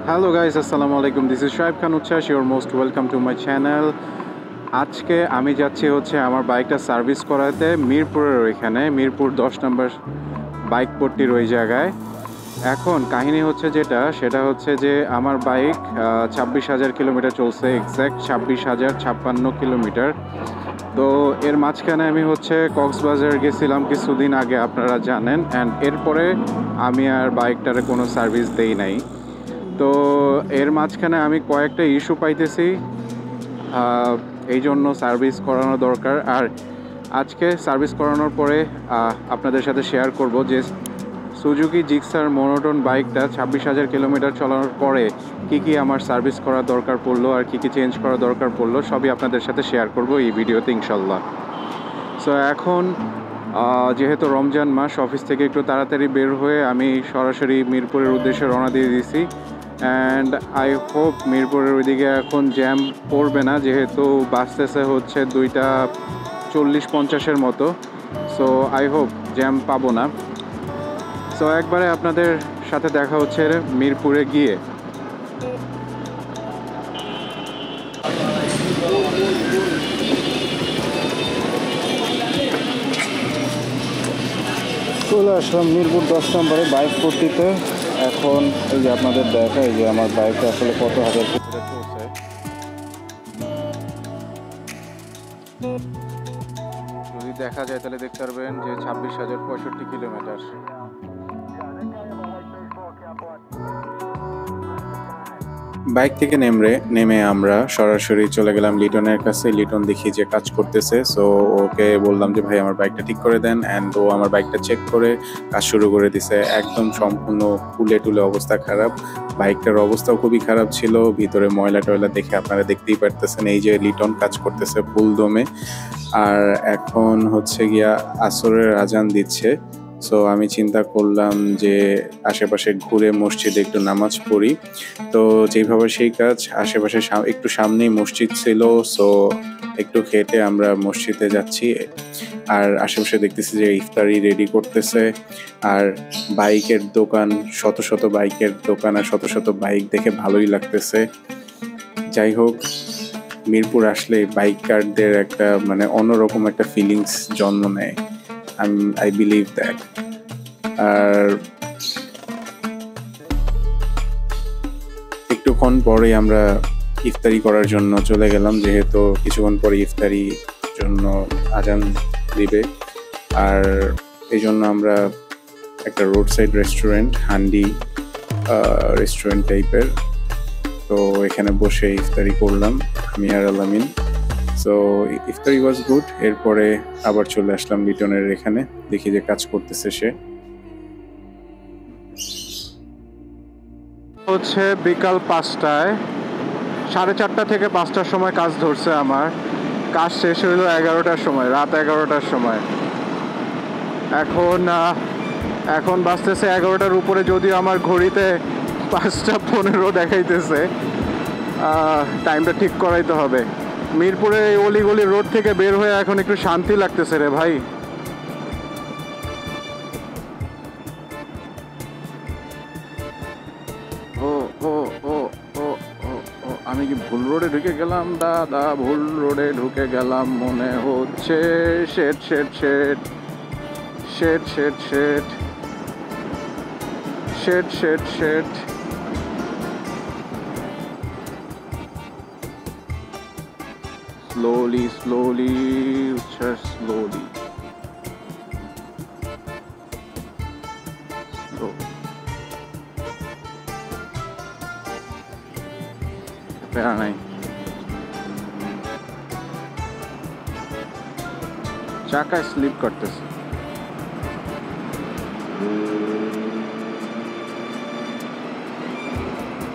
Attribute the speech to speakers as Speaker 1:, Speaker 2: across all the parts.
Speaker 1: Hello guys, আসসালামু আলাইকুম। This is শাইব খান উচ্ছ্বাস, your most welcome to my channel. আজকে আমি যাচ্ছি আমার বাইকটা সার্ভিস করাতে মিরপুরের ওইখানে, মিরপুর 10 নম্বর বাইক পট্টির ওই জায়গায়। এখন কাহিনী সেটা হচ্ছে যে আমার বাইক 26,000 কিলোমিটার চলছে, এক্স্যাক্ট 26,056 কিলোমিটার। তো এর মাঝখানে আমি কক্সবাজার গেছিলাম কিছুদিন আগে, আপনারা জানেন। অ্যান্ড এরপরে আমি আর বাইকটারে কোনো সার্ভিস দেই নাই। তো এর মাঝখানে আমি কয়েকটা ইস্যু পাইতেছি, এই জন্য সার্ভিস করানো দরকার। আর আজকে সার্ভিস করানোর পরে আপনাদের সাথে শেয়ার করব যে সুজুকি জিক্সার মনোটন বাইকটা 26,000 কিলোমিটার চালানোর পরে কি আমার সার্ভিস করা দরকার পড়লো আর কি চেঞ্জ করা দরকার পড়লো, সবই আপনাদের সাথে শেয়ার করব এই ভিডিওতে ইনশাল্লাহ। সো এখন যেহেতু রমজান মাস, অফিস থেকে একটু তাড়াতাড়ি বের হয়ে আমি সরাসরি মিরপুরের উদ্দেশ্যে রওনা দিয়ে দিয়েছি। অ্যান্ড আই হোপ মিরপুরের ওইদিকে এখন জ্যাম পড়বে না, যেহেতু বাসতেছে 2:40-50 মতো। সো আই হোপ জ্যাম পাবো না। সো একবারে আপনাদের সাথে দেখা হচ্ছে মিরপুরে গিয়ে। চলে আসলাম মিরপুর 10 নম্বরে বাইক পট্টিতে। এখন এই যে আপনাদের দেখাই যে আমার বাইকটা আসলে কত হাজার কিলোমিটার চলছে। যদি দেখা যায় তাহলে দেখতে পারবেন যে 26,065 কিলোমিটার। বাইক থেকে নেমে আমরা সরাসরি চলে গেলাম লিটনের কাছে। লিটন দেখি যে কাজ করতেছে, সো ওকে বললাম যে ভাই আমার বাইকটা ঠিক করে দেন। অ্যান্ড ও আমার বাইকটা চেক করে কাজ শুরু করে দিছে। একদম সম্পূর্ণ ফুলে টুলে অবস্থা খারাপ, বাইকটার অবস্থাও খুবই খারাপ ছিল। ভিতরে ময়লা টয়লা দেখে আপনারা দেখতেই পারতেছেন। এই যে লিটন কাজ করতেছে ফুল দমে। আর এখন গিয়া আসরের আজান দিচ্ছে। সো আমি চিন্তা করলাম যে আশেপাশে ঘুরে মসজিদে একটু নামাজ পড়ি। তো যেইভাবে সেই কাজ, আশেপাশে একটু সামনেই মসজিদ ছিল, সো একটু হেঁটে আমরা মসজিদে যাচ্ছি। আর আশেপাশে দেখতেছি যে ইফতারি রেডি করতেছে। আর বাইকের দোকান, শত শত বাইকের দোকান আর শত শত বাইক দেখে ভালোই লাগতেছে। যাই হোক, মিরপুর আসলে বাইকারদের একটা অন্যরকম একটা ফিলিংস জন্ম নেয়। I believe that. আর একটুক্ষণ পরে আমরা ইফতারি করার জন্য চলে গেলাম, যেহেতু কিছুক্ষণ পরে ইফতারি জন্য আজান দিবে। আর এই জন্য আমরা একটা road side restaurant, handi restaurant টাইপের, তো এখানে বসে ইফতারি করলাম আমি আর আলামিন। সো ইফতারি ওয়াজ গুড। এরপরে আবার চলে আসলাম লিটনের এখানে, দেখি যে কাজ করতেছে সে। বিকাল 5টায়, 4:30 থেকে 5টার সময় কাজ ধরছে আমার। কাজ শেষ হইলো 11টার সময়, রাত 11টার সময়। এখন বাজতেছে 11টার উপরে, যদিও আমার ঘড়িতে 5:15 দেখাইতেছে। টাইমটা ঠিক করাইতে হবে। মিরপুরে এই অলিগলি রোড থেকে বের হয়ে এখন একটু শান্তি লাগতেছে রে ভাই। ও ও ও ও ও আমি কি ভুল রোডে ঢুকে গেলাম? দাদা, ভুল রোডে ঢুকে গেলাম মনে হচ্ছে। শেট শেট শেট শেট শেট শেট শেট শেট শেট slowly, slowly, just slowly. Slow. প্যারা নাই, চাকায় স্লিপ করতেছে।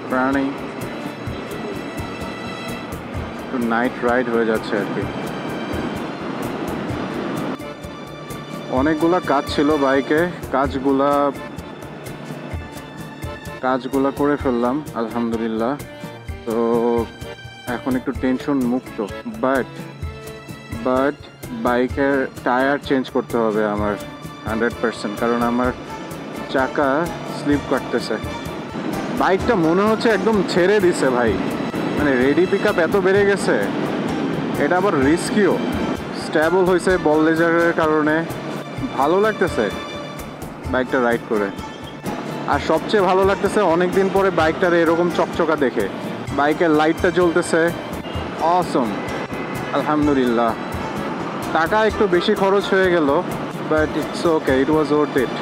Speaker 1: প্যারা নেই, নাইট রাইড হয়ে যাচ্ছে আর কি। অনেকগুলা কাজ ছিল বাইকে, কাজগুলা করে ফেললাম আলহামদুলিল্লাহ। তো এখন একটু টেনশন মুক্ত। বাট বাইকের টায়ার চেঞ্জ করতে হবে আমার 100%, কারণ আমার চাকা স্লিপ কাটতেছে। বাইকটা মনে হচ্ছে একদম ছেড়ে দিছে ভাই, মানে রেডি পিক আপ এত বেড়ে গেছে। এটা আবার রিস্কিও, স্ট্যাবল হয়েছে বল লেজারের কারণে। ভালো লাগতেছে বাইকটা রাইড করে। আর সবচেয়ে ভালো লাগতেছে অনেক দিন পরে বাইকটার এরকম চকচকা দেখে। বাইকের লাইটটা জ্বলতেছে, অসম। আলহামদুলিল্লাহ, টাকা একটু বেশি খরচ হয়ে গেল, but it's okay, it was worth it.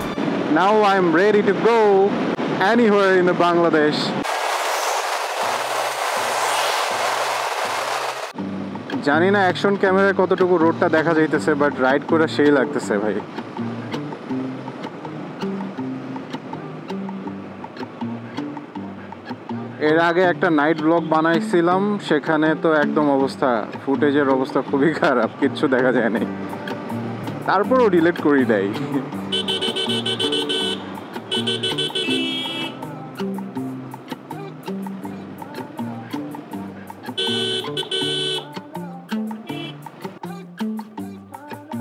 Speaker 1: Now I am ready to go anywhere in Bangladesh. জানি না অ্যাকশন ক্যামেরায় কতটুকু রোডটা দেখা যাইতেছে, বাট রাইড করে সেই লাগতেছে ভাই। এর আগে একটা নাইট ব্লগ বানাইছিলাম, সেখানে তো একদম অবস্থা, ফুটেজের অবস্থা খুবই খারাপ, কিচ্ছু দেখা যায় নাই। তারপরও ডিলিট করি দেয়।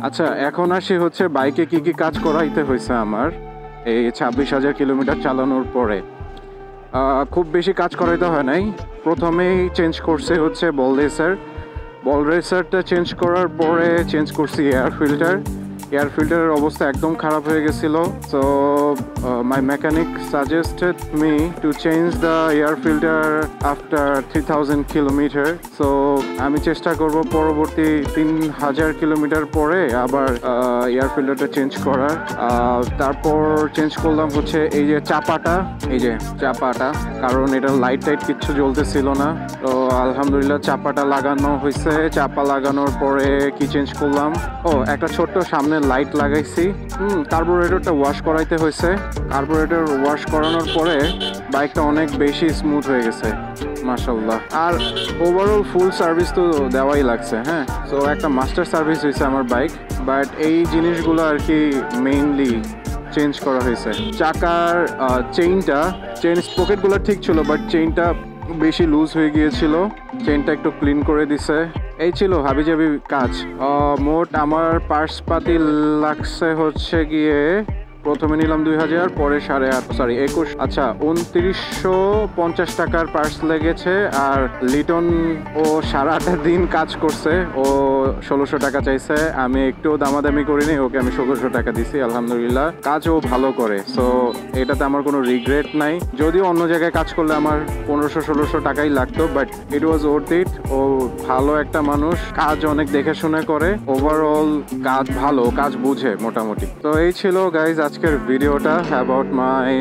Speaker 1: আচ্ছা, এখন আসি হচ্ছে বাইকে কি কি কাজ করাইতে হয়েছে আমার এই 26,000 কিলোমিটার চালানোর পরে। খুব বেশি কাজ করাইতে হয় নাই। প্রথমেই চেঞ্জ করছে হচ্ছে বল রেসারটা চেঞ্জ করার পরে চেঞ্জ করছি এয়ার ফিল্টারের অবস্থা একদম খারাপ হয়ে গেছিলো। So my mechanic suggested me to change the air filter after 3,000 kilometre. So আমি চেষ্টা করব পরবর্তী 3,000 কিলোমিটার পরে আবার এয়ার ফিল্টারটা চেঞ্জ করার। তারপর চেঞ্জ করলাম হচ্ছে এই যে চাপাটা, কারণ এটা লাইট কিচ্ছু জ্বলতেছিল না। তো আলহামদুলিল্লাহ চাপাটা লাগানো হয়েছে। চাপা লাগানোর পরে কি চেঞ্জ করলাম, একটা ছোট্ট সামনে লাইট লাগাইছি। কার্বোরেটরটা ওয়াশ করাইতে হয়েছে। কার্বোরেটর ওয়াশ করানোর পরে বাইকটা অনেক বেশি স্মুথ হয়ে গেছে মাশাআল্লাহ। আর ওভারঅল ফুল সার্ভিস তো দেওয়াই লাগছে। হ্যাঁ, সো একটা মাস্টার সার্ভিস হয়েছে আমার বাইক, বাট এই জিনিসগুলো আর কি মেইনলি চেঞ্জ করা হয়েছে। চাকার চেইন স্পকেটগুলো ঠিক ছিল, বাট চেইনটা বেশি লুজ হয়ে গিয়েছিল। চেইনটা একটু ক্লিন করে দিছে। এই ছিল হাবিজাবি কাজ। মোট আমার পার্টস পাতি লাগছে হচ্ছে গিয়ে, প্রথমে নিলাম 2,000, পরে 21, আচ্ছা 2,950 টাকার পার্টস লেগেছে। আর লিটন ও সারাটা দিন কাজ করছে, ও 1,600 টাকা চাইছে। আমি একটু দামাদামি করিনি, ওকে আমি 1,600 টাকা দিছি। আলহামদুলিল্লাহ, কাজ ও ভালো করে, সো এটাতে আমার কোনো রিগ্রেট নাই। যদিও অন্য জায়গায় কাজ করলে আমার 1,500-1,600 টাকাই লাগতো, but it was worth it. ও ভালো একটা মানুষ, কাজ অনেক দেখে শুনে করে। ওভারঅল কাজ ভালো, কাজ বুঝে মোটামুটি। তো এই ছিল গাইজ আজকের ভিডিওটা about my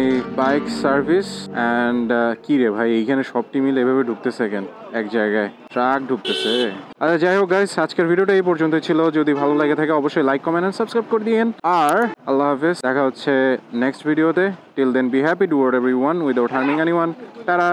Speaker 1: bike service. And কি রে ভাই, এইখানে সবটি মিলে এভাবে ঢুকতেছে কেন, এক জায়গায় ট্রাক ঢুকতেছে। আচ্ছা যাই হোক গাইজ, আজকের ভিডিওটা এই পর্যন্তই ছিল। যদি ভালো লাগে থাকে অবশ্যই লাইক, কমেন্ট এন্ড সাবস্ক্রাইব করে দিয়েন। আর আল্লাহ হাফেজ, দেখা হচ্ছে নেক্সট ভিডিওতে। Till then be happy, do whatever you want without harming anyone. Tata.